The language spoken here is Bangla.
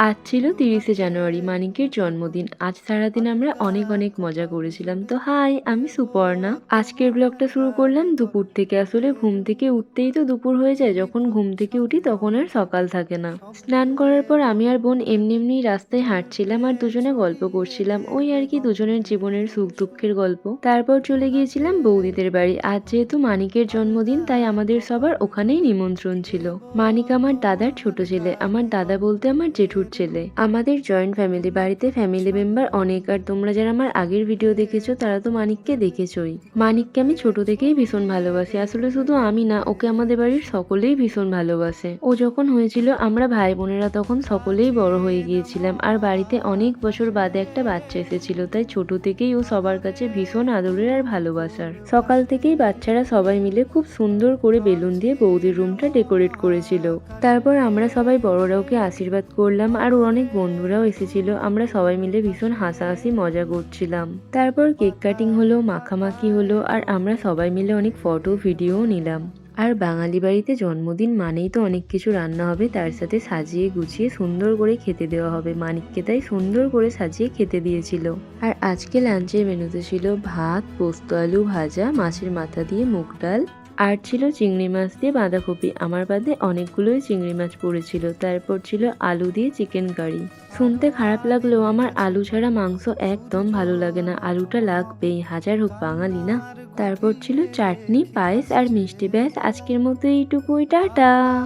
আজ ছিল ৩০শে জানুয়ারি, মানিকের জন্মদিন। আজ সারাদিন আমরা অনেক অনেক মজা করেছিলাম। তো হাই, আমি সুপর্ণা। আজকের ব্লগটা শুরু করলাম দুপুর থেকে। আসলে ঘুম থেকে উঠতেই তো দুপুর হয়ে যায়। যখন ঘুম থেকে উঠি তখন আর সকাল থাকে না। স্নান করার পর আমি আর বোন এমনি এমনি রাস্তায় হাঁটছিলাম আর দুজনে গল্প করছিলাম। ওই আর কি, দুজনের জীবনের সুখ দুঃখের গল্প। তারপর চলে গিয়েছিলাম বৌদিদের বাড়ি। আজ যেহেতু মানিকের জন্মদিন, তাই আমাদের সবার ওখানেই নিমন্ত্রণ ছিল। মানিক আমার দাদার ছোট ছেলে। আমার দাদা বলতে আমার জেঠুর ছেলে। আমাদের জয়েন্ট ফ্যামিলি, বাড়িতে ফ্যামিলি মেম্বার অনেক। আর তোমরা যারা আমার আগের ভিডিও দেখেছো তারা তো মানিককে দেখেছোই। মানিককে আমি ছোট থেকেই ভীষণ ভালোবাসি। আসলে শুধু আমি না, ওকে আমাদের বাড়ির সকলেই ভীষণ ভালোবাসে। ও যখন হয়েছিল আমরা ভাই বোনেরা তখন সকলেই বড় হয়ে গিয়েছিলাম। আর বাড়িতে অনেক বছর বাদে একটা বাচ্চা এসেছিল, তাই ছোট থেকেই ও সবার কাছে ভীষণ আদরের আর ভালোবাসার। সকাল থেকেই বাচ্চারা সবাই মিলে খুব সুন্দর করে বেলুন দিয়ে বৌদির রুমটা ডেকোরেট করেছিল। তারপর আমরা সবাই বড়রা ওকে আশীর্বাদ করলাম আর ওর অনেক বন্ধুরাও এসেছিল। আমরা সবাই মিলে ভীষণ হাসাহাসি মজা করছিলাম। তারপর কেক কাটিং হলো, মাখামাখি হলো, আর আমরা সবাই মিলে অনেক ফটো ভিডিও নিলাম। আর বাঙালি বাড়িতে জন্মদিন মানেই তো অনেক কিছু রান্না হবে, তার সাথে সাজিয়ে গুছিয়ে সুন্দর করে খেতে দেওয়া হবে। মানিককে তাই সুন্দর করে সাজিয়ে খেতে দিয়েছিল। আর আজকে লাঞ্চের মেনুতে ছিল ভাত, পোস্ত আলু ভাজা, মাছের মাথা দিয়ে মুগ ডাল, আর ছিল চিংড়ি মাছ দিয়ে বাঁধাকপি। আমার বাদে অনেকগুলোই চিংড়ি মাছ পড়েছিল। তারপর ছিল আলু দিয়ে চিকেন কারি। শুনতে খারাপ লাগলেও আমার আলু ছাড়া মাংস একদম ভালো লাগে না। আলুটা লাগবেই, হাজার হোক বাঙালি না। তারপর ছিল চাটনি, পায়েস আর মিষ্টি। ব্যাস, আজকের মতো এইটুকুই, টাটা।